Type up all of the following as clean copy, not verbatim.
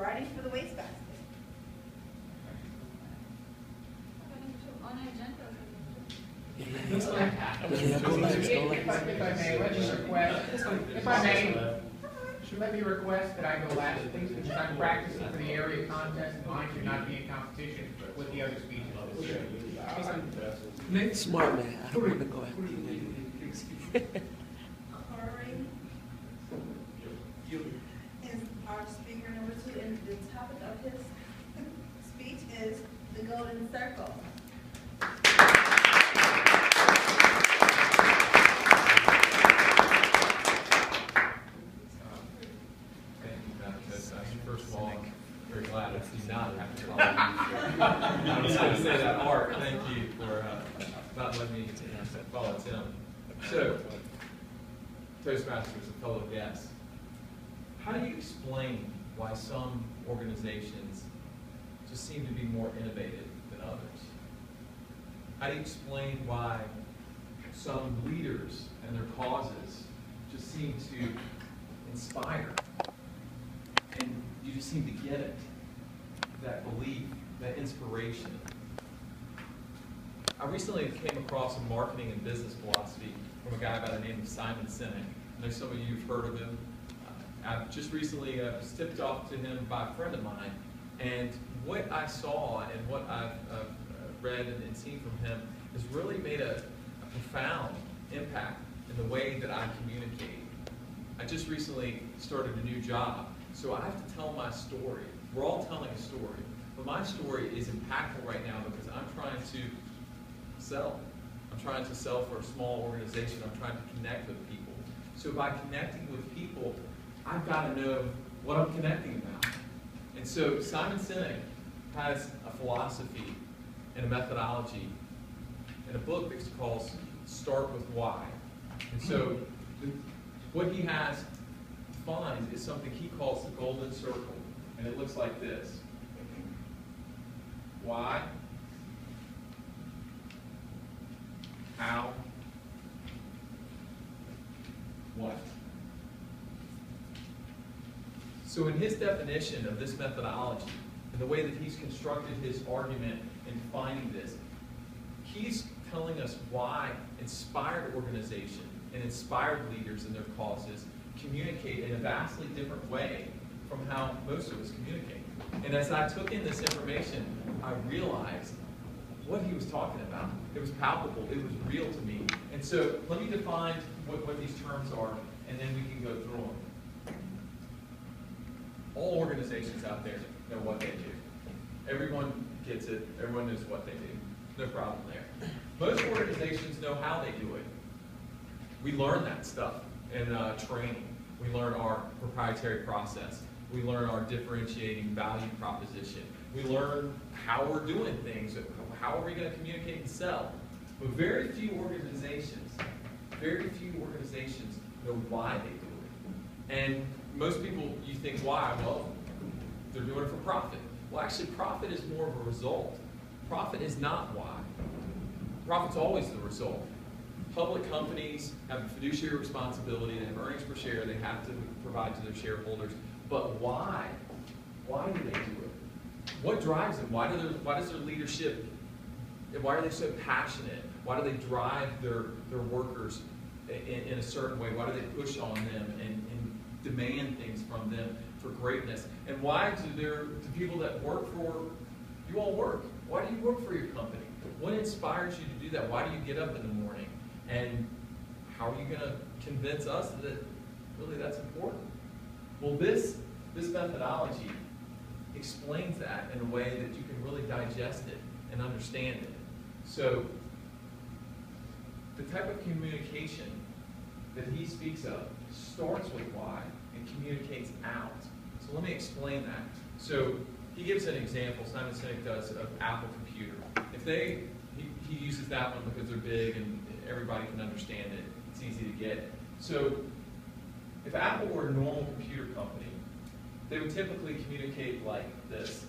writing for the wastebasket. If I may, let me request that I go last, please, because I'm practicing for the area contest, and mine should not be in competition with the other speeches. Smart man. I don't want to go after Currie is our speaker number 2, and the topic of his speech is the Golden Circle. First of all, I'm very glad I do not have to follow you. I was going to say that, Art, thank you for not letting me follow Tim. So, Toastmasters, a fellow guest, how do you explain why some organizations just seem to be more innovative than others? How do you explain why some leaders and their causes just seem to inspire? And you just seem to get it, that belief, that inspiration. I recently came across a marketing and business philosophy from a guy by the name of Simon Sinek. I know some of you have heard of him. I've just recently was tipped off to him by a friend of mine, and what I saw and what I've read and seen from him has really made a profound impact in the way that I communicate. I just recently started a new job. So I have to tell my story. We're all telling a story. But my story is impactful right now because I'm trying to sell. I'm trying to sell for a small organization. I'm trying to connect with people. So by connecting with people, I've got to know what I'm connecting about. And so Simon Sinek has a philosophy and a methodology in a book that's called Start With Why. And so what he has defined is something he calls the golden circle, and it looks like this. Why? How? What? So in his definition of this methodology, and the way that he's constructed his argument in defining this, he's telling us why inspired organization and inspired leaders and their causes communicate in a vastly different way from how most of us communicate. And as I took in this information, I realized what he was talking about. It was palpable. It was real to me. And so let me define what these terms are, and then we can go through them. All organizations out there know what they do. Everyone gets it. Everyone knows what they do. No problem there. Most organizations know how they do it. We learn that stuff in training. We learn our proprietary process. We learn our differentiating value proposition. We learn how we're doing things. How are we going to communicate and sell? But very few organizations know why they do it. And most people, you think, why? Well, they're doing it for profit. Well, actually, profit is more of a result. Profit is not why. Profit's always the result. Public companies have a fiduciary responsibility. They have earnings per share. They have to provide to their shareholders. But why? Why do they do it? What drives them? Why does their leadership, why are they so passionate? Why do they drive their workers in a certain way? Why do they push on them and demand things from them for greatness? And why do the people that work for you all work? Why do you work for your company? What inspires you to do that? Why do you get up in the morning? And how are you going to convince us that really that's important? Well, this methodology explains that in a way that you can really digest it and understand it. So the type of communication that he speaks of starts with why and communicates out. So let me explain that. So he gives an example, Simon Sinek does, of Apple Computer. He uses that one because they're big and everybody can understand it. It's easy to get. So if Apple were a normal computer company, they would typically communicate like this.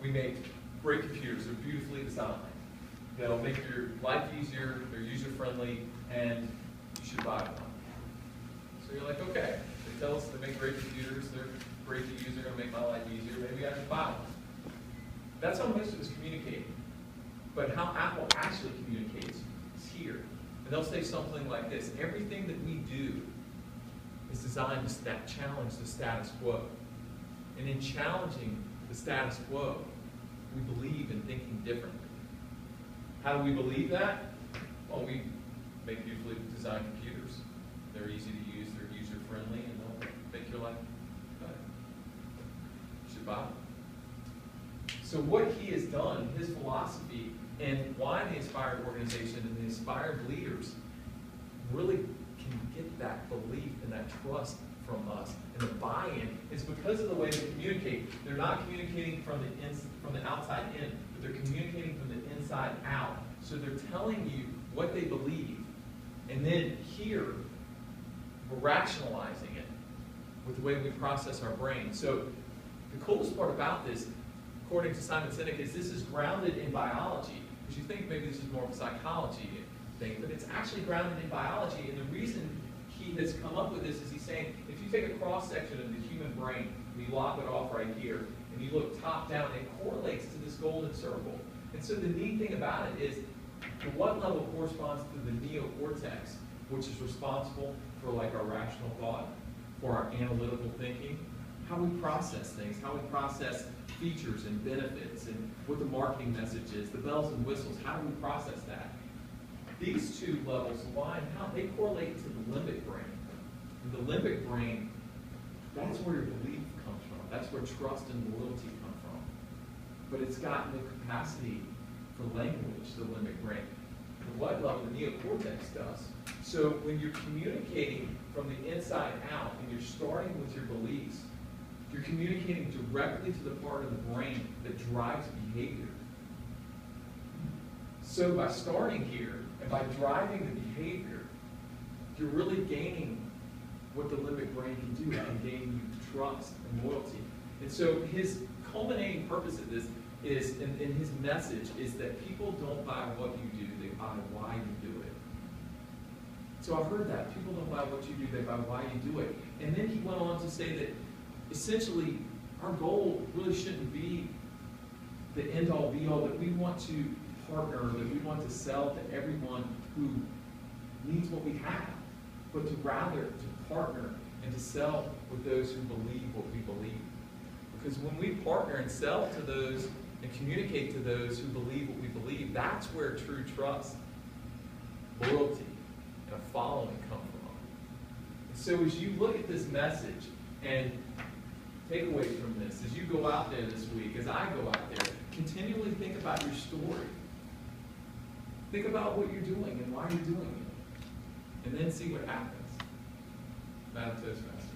We make great computers. They're beautifully designed. They'll make your life easier. They're user-friendly, and you should buy one. So you're like, okay. They tell us they make great computers. They're great to use, they're going to make my life easier, maybe I should buy one. That's how most of us communicate. But how Apple actually communicates is here. And they'll say something like this: everything that we do is designed to challenge the status quo. And in challenging the status quo, we believe in thinking differently. How do we believe that? Well, we usually design computers. They're easy to use, they're user-friendly, and they'll make your life better. You should buy them. So what he has done, his philosophy, and why the Inspired organization and the Inspired leaders really can get that belief and that trust from us and the buy-in is because of the way they communicate. They're not communicating from the outside in, but they're communicating from the inside out. So they're telling you what they believe, and then here we're rationalizing it with the way we process our brain. So the coolest part about this, according to Simon Sinek, is this is grounded in biology. Because you think maybe this is more of a psychology thing, but it's actually grounded in biology. And the reason he has come up with this is he's saying, if you take a cross-section of the human brain and you lop it off right here, and you look top down, it correlates to this golden circle. And so the neat thing about it is, to what level corresponds to the neocortex, which is responsible for like our rational thought, for our analytical thinking, how we process things, how we process features and benefits, and what the marketing message is, the bells and whistles, how do we process that? These two levels align, how they correlate to the limbic brain. And the limbic brain, that's where your belief comes from. That's where trust and loyalty come from. But it's got no capacity for language, the limbic brain. At what level the neocortex does. So when you're communicating from the inside out and you're starting with your beliefs, you're communicating directly to the part of the brain that drives behavior. So by starting here and by driving the behavior, you're really gaining what the limbic brain can do. It can gain you trust and loyalty. And so his culminating purpose of this is, in his message, is that people don't buy what you do, they buy why you do it. So I've heard that. People don't buy what you do, they buy why you do it. And then he went on to say that essentially our goal really shouldn't be the end-all be-all, that we want to partner, that we want to sell to everyone who needs what we have, but to rather to partner and to sell with those who believe what we believe. Because when we partner and sell to those and communicate to those who believe what we believe, that's where true trust, loyalty, and a following come from. And so as you look at this message and takeaways from this, as you go out there this week, as I go out there, continually think about your story. Think about what you're doing and why you're doing it. And then see what happens. Madam Toastmaster.